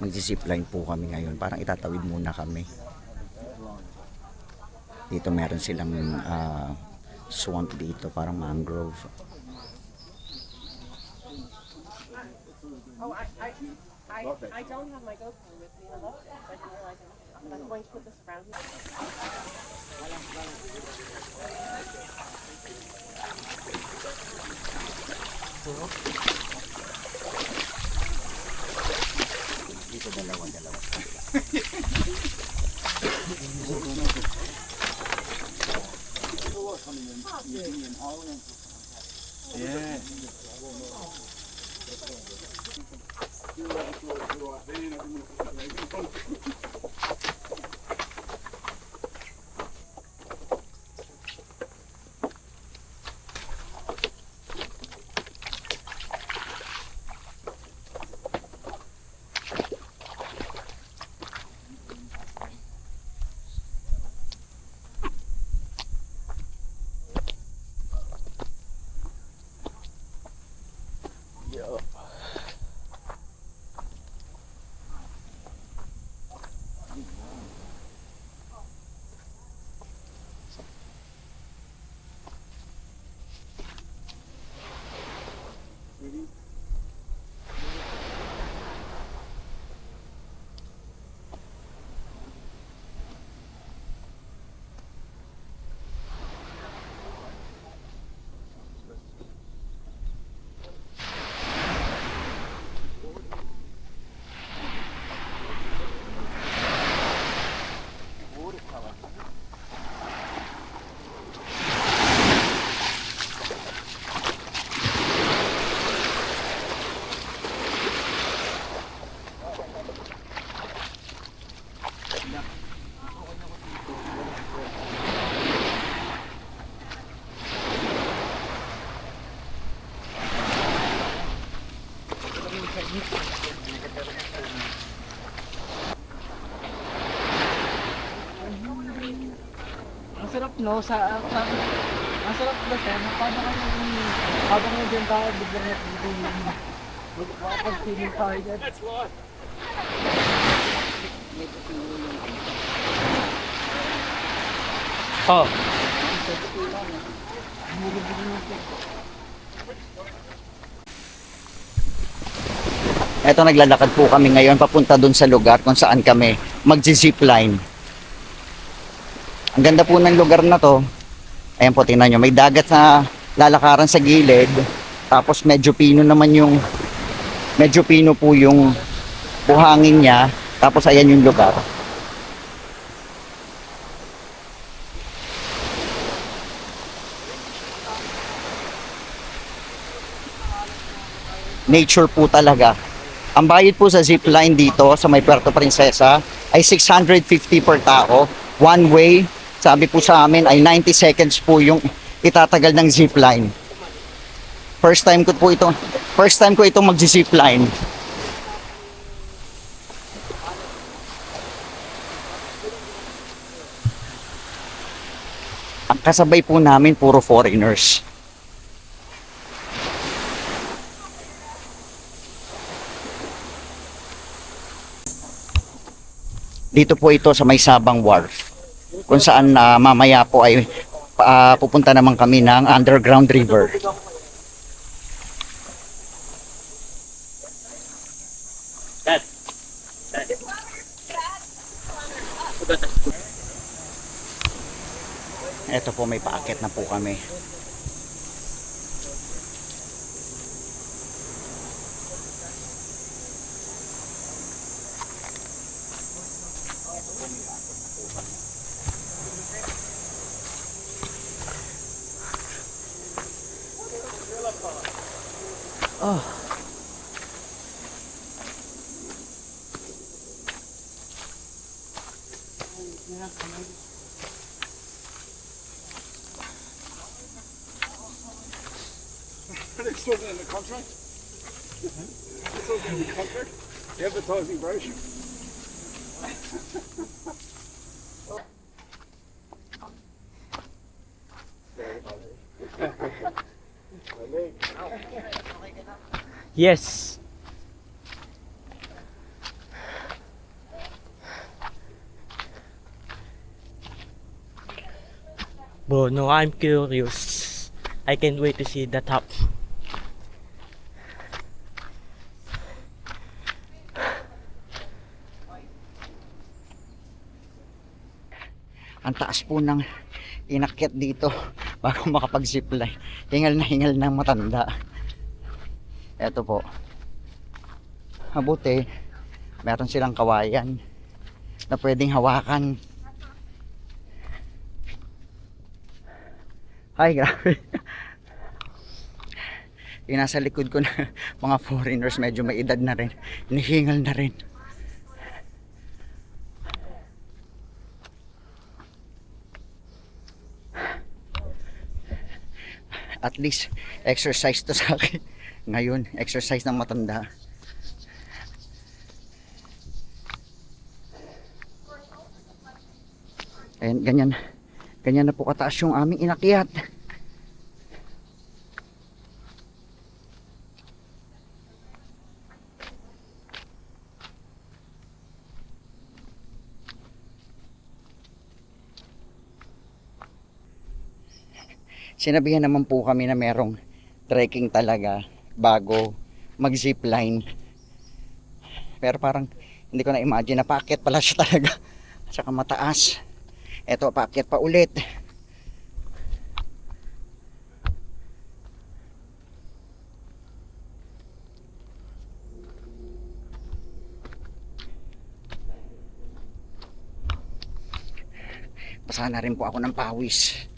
Magzi-zipline po kami ngayon. Parang itatawid muna kami. Dito meron silang swamp dito, parang mangrove. Oh, I don't have my GoPro with me. I left it, so I didn't realize I'm going to put this around me. Dito dalawa. Yeah. Ang sarap no, ang sarap ba siya, paano kami habang nandiyan tayo, biglang nagbibiling makapag-feeling tayo dyan. That's life. Oh. Eto, naglalakad po kami ngayon papunta dun sa lugar kung saan kami magzi-zipline. Ang ganda po ng lugar na to. Ayan po, tingnan nyo, may dagat na lalakaran sa gilid. Tapos medyo pino po yung buhangin niya. Tapos ayan yung lugar. Nature po talaga. Ang bayad po sa zipline dito sa may Puerto Princesa ay 650 per tao. One way, sabi po sa amin ay 90 seconds po yung itatagal ng zipline. First time ko itong magzi-zipline. Ang kasabay po namin puro foreigners. Dito po ito sa may Sabang Wharf, kung saan mamaya po ay pupunta naman kami ng underground river. Ito po, may paakyat na po kami. Oh. It's still in the contract. It's still in the contract. The advertising brochure. Yes. Bro, no, I'm curious. I can't wait to see the top. Ang taas po ng inakyat dito bago makapag-zipline. Hingal na hingal ng matanda. Eto po. Mabuti, meron silang kawayan na pwedeng hawakan. Ay, grabe. Yung nasa likod ko na mga foreigners, medyo may edad na rin. Hinihingal na rin. At least exercise to sa akin ngayon, exercise ng matanda. And ganyan na po kataas yung aming inakyat. Sinabihan naman po kami na merong trekking talaga bago mag-zipline. Pero parang hindi ko na imagine na paakyat pala siya talaga. Saka mataas. Eto, paakyat pa ulit. Basa na rin po ako ng pawis.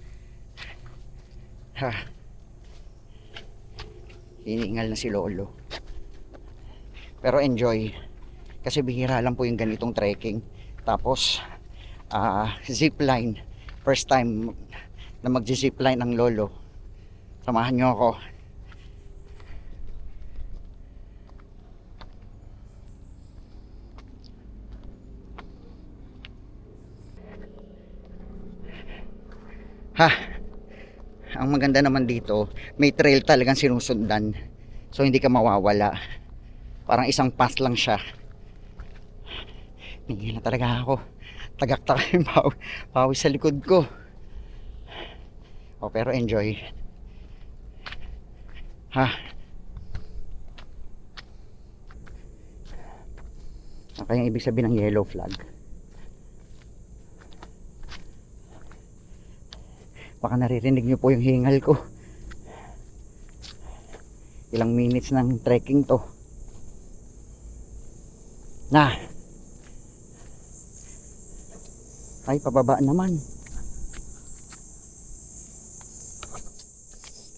Ha. Hinihingal na si Lolo. Pero enjoy. Kasi bihira lang po yung ganitong trekking. Tapos zipline. First time na mag-zipline ng Lolo. Samahan nyo ako. Ha. Ang maganda naman dito, may trail talagang sinusundan. So hindi ka mawawala. Parang isang path lang siya. Hindi na talaga ako. Tagak-tagak yung pawis sa likod ko. Pero enjoy. Ha. Ano kayang ibig sabihin ng yellow flag? Baka naririnig nyo po yung hingal ko. Ilang minutes ng trekking to. Na. Ay, pababa naman.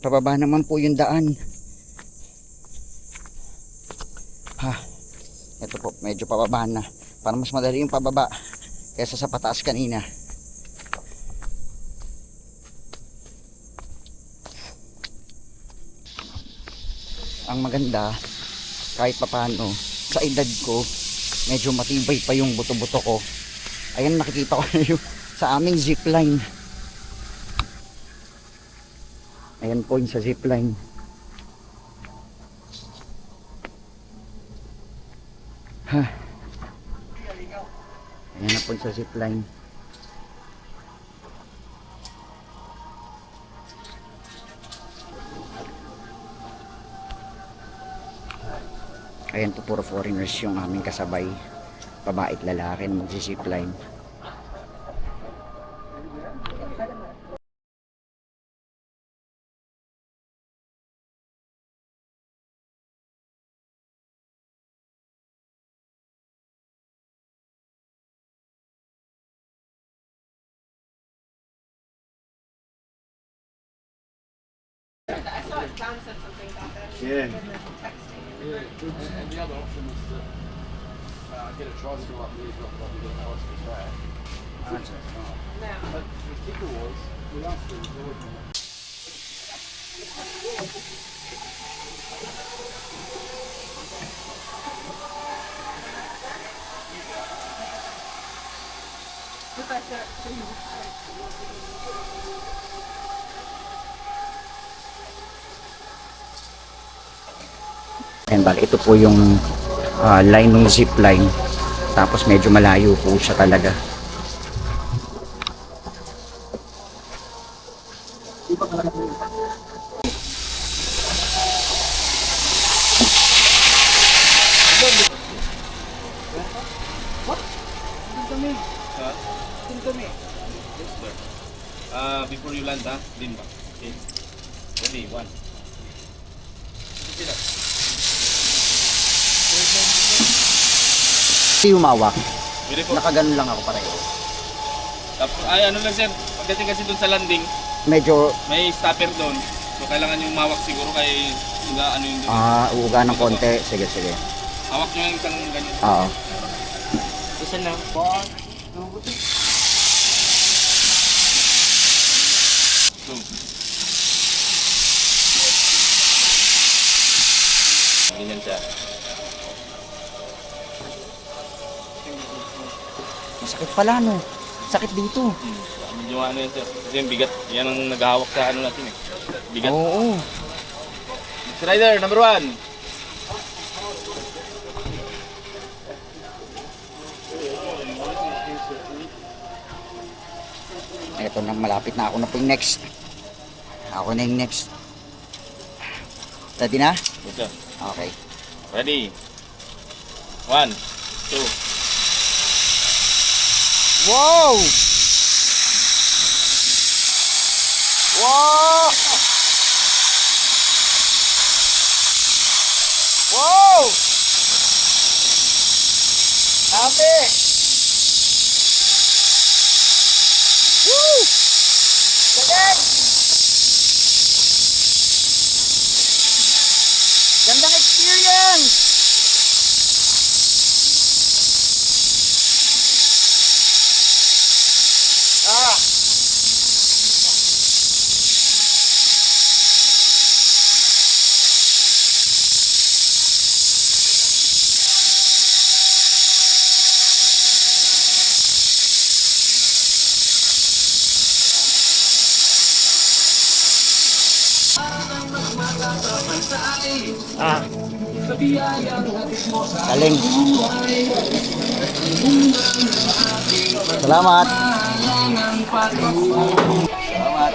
Pababa naman po yung daan. Ha. Ito po, medyo pababa na. Para mas madali yung pababa kaysa sa pataas kanina. Ang maganda, kahit papano, sa edad ko, medyo matibay pa yung buto-buto ko. Ayan, nakikita ko na yung sa aming zipline. Ayan po yung sa zipline. Ha. Ayan na po yung sa zipline. Ayan po, puro foreigners yung aming kasabay. Babae at lalaki na mag-zipline. John said something about that. Yeah. Texting. And the other option is to get a tricycle up there, drop it off and get a bicycle back. No. But the kicker was, with us, there was always But that's it. Ayan, bali, ito po yung line ng zipline. Tapos medyo malayo po siya talaga. Before you land, ha? Din ba? Okay. Ready, one. Hindi humawak. Ready po. Nakaganon lang ako pareho. Tapos, ay, ano lang sir, pagdating kasi dun sa landing, Medyo, may stopper doon. So, kailangan yung mawak siguro kay ano yung uuga ng konti. Sige, sige. Hawak nyo yung isang ganyan. Oo. Isa lang. Two. Ganyan siya. Masakit pala, no? Sakit dito. Medyo ano yan sir. Kasi yung bigat, yan ang naghahawak sa ano natin eh. Bigat. Oo. Rider, number 1. Ito na, malapit na ako na po yung next. Ako na yung next. Ready na? Yes sir. Okay. Ready. 1, 2. Wow! Wow! Wow! Sabi! Woo! Galing! Gandang experience! Ah! Ah. Galing. Salamat. Salamat.